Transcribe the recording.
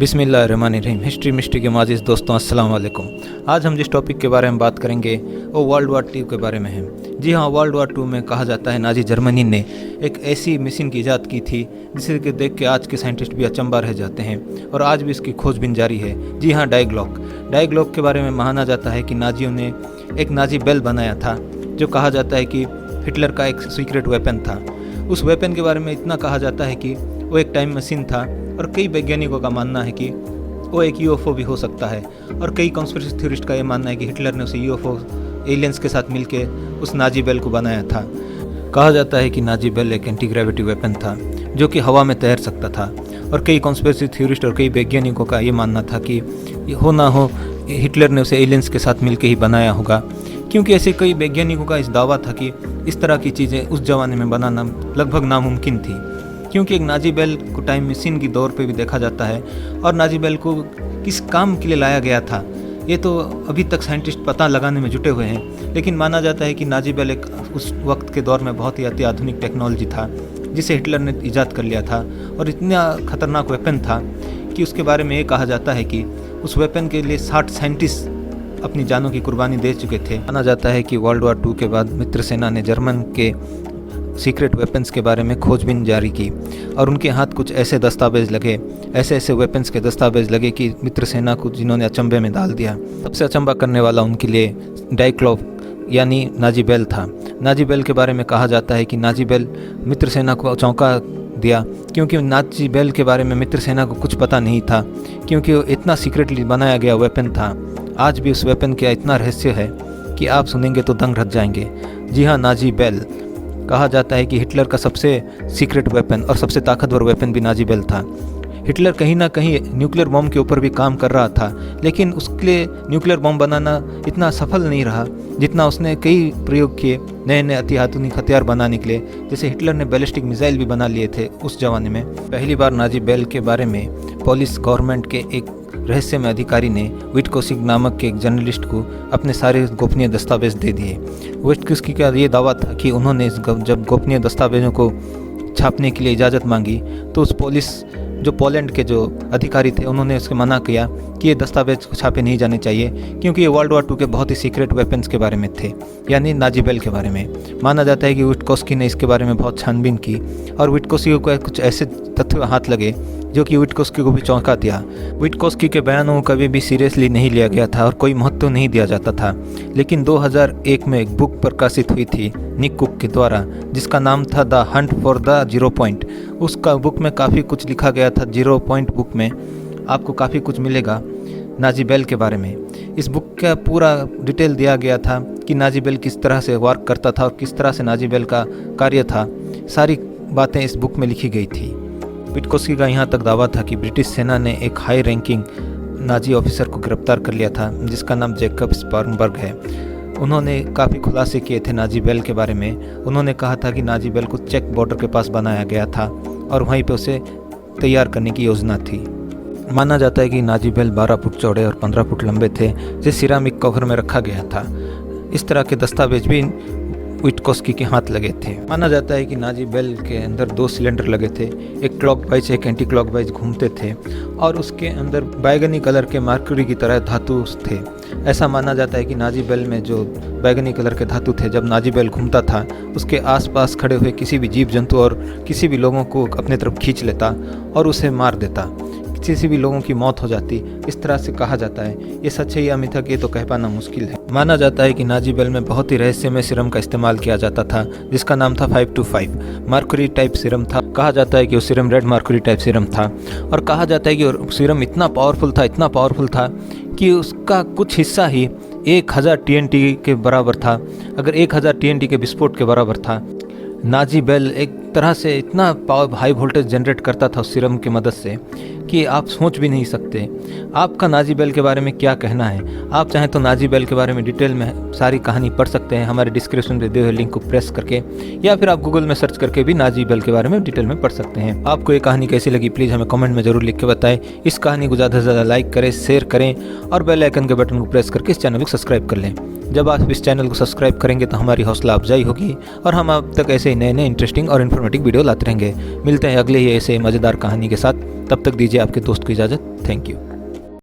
बिस्मिल्लाहिर्रहमानिर्रहीम। History mystery के माजिज़ दोस्तों, अस्सलाम वालेकुम। आज हम जिस टॉपिक के बारे में बात करेंगे वो वर्ल्ड वार 2 के बारे में है। जी हाँ, वर्ल्ड वार 2 में कहा जाता है नाजी जर्मनी ने एक ऐसी मशीन की ईजाद की थी जिसे के देख के आज के साइंटिस्ट भी अचंभा रह जाते हैं और आज भी इसकी खोजबीन जारी है। जी हाँ, डायग्लॉक के बारे में माना जाता है कि नाजियों ने एक नाजी बेल बनाया था जो कहा जाता है कि हिटलर का एक सीक्रेट वेपन था। उस वेपन के बारे में इतना कहा जाता है कि वो एक टाइम मशीन था और कई वैज्ञानिकों का मानना है कि वो एक यूएफओ भी हो सकता है और कई कॉन्स्पिरेसी थ्योरिस्ट का ये मानना है कि हिटलर ने उसे यूएफओ एलियंस के साथ मिलकर उस नाजी बेल को बनाया था। कहा जाता है कि नाजी बेल एक एंटी ग्रेविटी वेपन था जो कि हवा में तैर सकता था और कई कॉन्स्पिरेसी थ्योरिस्ट और कई वैज्ञानिकों का ये मानना था कि हो ना हो हिटलर ने उसे एलियंस के साथ मिलकर ही बनाया होगा, क्योंकि ऐसे कई वैज्ञानिकों का इस दावा था कि इस तरह की चीज़ें उस ज़माने में बनाना लगभग नामुमकिन थी, क्योंकि एक नाजी बेल को टाइम मशीन की दौर पे भी देखा जाता है और नाजी बेल को किस काम के लिए लाया गया था ये तो अभी तक साइंटिस्ट पता लगाने में जुटे हुए हैं। लेकिन माना जाता है कि नाजी बेल एक उस वक्त के दौर में बहुत ही अति आधुनिक टेक्नोलॉजी था जिसे हिटलर ने ईजाद कर लिया था और इतना खतरनाक वेपन था कि उसके बारे में ये कहा जाता है कि उस वेपन के लिए 60 साइंटिस्ट अपनी जानों की कुर्बानी दे चुके थे। माना जाता है कि वर्ल्ड वार 2 के बाद मित्र सेना ने जर्मन के सीक्रेट वेपन्स के बारे में खोजबीन जारी की और उनके हाथ कुछ ऐसे दस्तावेज लगे, ऐसे वेपन्स के दस्तावेज लगे कि मित्र सेना को जिन्होंने अचंभे में डाल दिया। सबसे अचंभा करने वाला उनके लिए डायग्लॉक यानी नाजी बेल था। नाजी बेल के बारे में कहा जाता है कि नाजी बेल मित्र सेना को चौंका दिया, क्योंकि नाजी बेल के बारे में मित्र सेना को कुछ पता नहीं था, क्योंकि वो इतना सीक्रेटली बनाया गया वेपन था। आज भी उस वेपन का इतना रहस्य है कि आप सुनेंगे तो दंग रह जाएंगे। जी हाँ, नाजी बेल कहा जाता है कि हिटलर का सबसे सीक्रेट वेपन और सबसे ताकतवर वेपन भी नाजी बेल था। हिटलर कहीं ना कहीं न्यूक्लियर बॉम्ब के ऊपर भी काम कर रहा था, लेकिन उसके लिए न्यूक्लियर बॉम्ब बनाना इतना सफल नहीं रहा जितना उसने कई प्रयोग किए नए नए अति आधुनिक हथियार बनाने के लिए। जैसे हिटलर ने बैलिस्टिक मिसाइल भी बना लिए थे उस जमाने में। पहली बार नाजी बेल के बारे में पोलिश गवर्नमेंट के एक रहस्यमय अधिकारी ने विटकोस्की नामक के एक जर्नलिस्ट को अपने सारे गोपनीय दस्तावेज दे दिए। विटकोस्की का ये दावा था कि उन्होंने जब गोपनीय दस्तावेजों को छापने के लिए इजाज़त मांगी तो उस पोलैंड के जो अधिकारी थे उन्होंने उसके मना किया कि ये दस्तावेज छापे नहीं जाने चाहिए, क्योंकि ये वर्ल्ड वार 2 के बहुत ही सीक्रेट वेपन्स के बारे में थे, यानी नाजी बेल के बारे में। माना जाता है कि विटकोस्की ने इसके बारे में बहुत छानबीन की और विटकोस्की को कुछ ऐसे तथ्य हाथ लगे जो कि विटकोस्की को भी चौंका दिया। विटकोस्की के बयानों को कभी भी सीरियसली नहीं लिया गया था और कोई महत्व नहीं दिया जाता था। लेकिन 2001 में एक बुक प्रकाशित हुई थी निक कुक के द्वारा जिसका नाम था the Hunt for the zero point. उसका बुक में काफ़ी कुछ लिखा गया था। जीरो पॉइंट बुक में आपको काफ़ी कुछ मिलेगा नाजी बेल के बारे में। इस बुक का पूरा डिटेल दिया गया था कि नाजी बेल किस तरह से वर्क करता था और किस तरह से नाजी बेल का कार्य था। सारी बातें इस बुक में लिखी गई थी। विटकोस्की का यहाँ तक दावा था कि ब्रिटिश सेना ने एक हाई रैंकिंग नाजी ऑफिसर को गिरफ्तार कर लिया था जिसका नाम जैकब स्पार्नबर्ग है। उन्होंने काफ़ी खुलासे किए थे नाजी बेल के बारे में। उन्होंने कहा था कि नाजी बेल को चेक बॉर्डर के पास बनाया गया था और वहीं पे उसे तैयार करने की योजना थी। माना जाता है कि नाजी बेल 12 फुट चौड़े और 15 फुट लंबे थे जिसे सिरामिक कवर में रखा गया था। इस तरह के दस्तावेज भी विटकोस्की के हाथ लगे थे। माना जाता है कि नाजी बेल के अंदर 2 सिलेंडर लगे थे, एक क्लॉकवाइज एक एंटी क्लॉकवाइज घूमते थे और उसके अंदर बैगनी कलर के मरकरी की तरह धातु थे। ऐसा माना जाता है कि नाजी बेल में जो बैगनी कलर के धातु थे, जब नाजी बेल घूमता था उसके आसपास खड़े हुए किसी भी जीव जंतु और किसी भी लोगों को अपने तरफ खींच लेता और उसे मार देता, किसी भी लोगों की मौत हो जाती। इस तरह से कहा जाता है। ये सच है या मिथक ये तो कह पाना मुश्किल है। माना जाता है कि नाजी बेल में बहुत ही रहस्यमय सीरम का इस्तेमाल किया जाता था जिसका नाम था 525 मरकरी टाइप सीरम था। कहा जाता है कि वो serum red mercury type serum था और कहा जाता है कि सीरम इतना पावरफुल था कि उसका कुछ हिस्सा ही 1000 TNT के बराबर था। अगर 1000 TNT के विस्फोट के बराबर था। नाजी बेल एक तरह से इतना हाई वोल्टेज जनरेट करता था उस सीरम की मदद से कि आप सोच भी नहीं सकते। आपका नाजी बेल के बारे में क्या कहना है? आप चाहें तो नाजी बेल के बारे में डिटेल में सारी कहानी पढ़ सकते हैं हमारे डिस्क्रिप्शन में दिए हुए लिंक को प्रेस करके, या फिर आप गूगल में सर्च करके भी नाजी बेल के बारे में डिटेल में पढ़ सकते हैं। आपको ये कहानी कैसी लगी प्लीज़ हमें कमेंट में जरूर लिख के बताएं। इस कहानी को ज़्यादा से ज़्यादा लाइक करें, शेयर करें और बेल आइकन के बटन को प्रेस करके इस चैनल को सब्सक्राइब कर लें। जब आप इस चैनल को सब्सक्राइब करेंगे तो हमारी हौसला अफजाई होगी और हम आप तक ऐसे ही नए इंटरेस्टिंग और इन्फॉर्मेटिव वीडियो लाते रहेंगे। मिलते हैं अगले ही ऐसे मज़ेदार कहानी के साथ। तब तक दीजिए आपके दोस्त को इजाज़त। Thank you.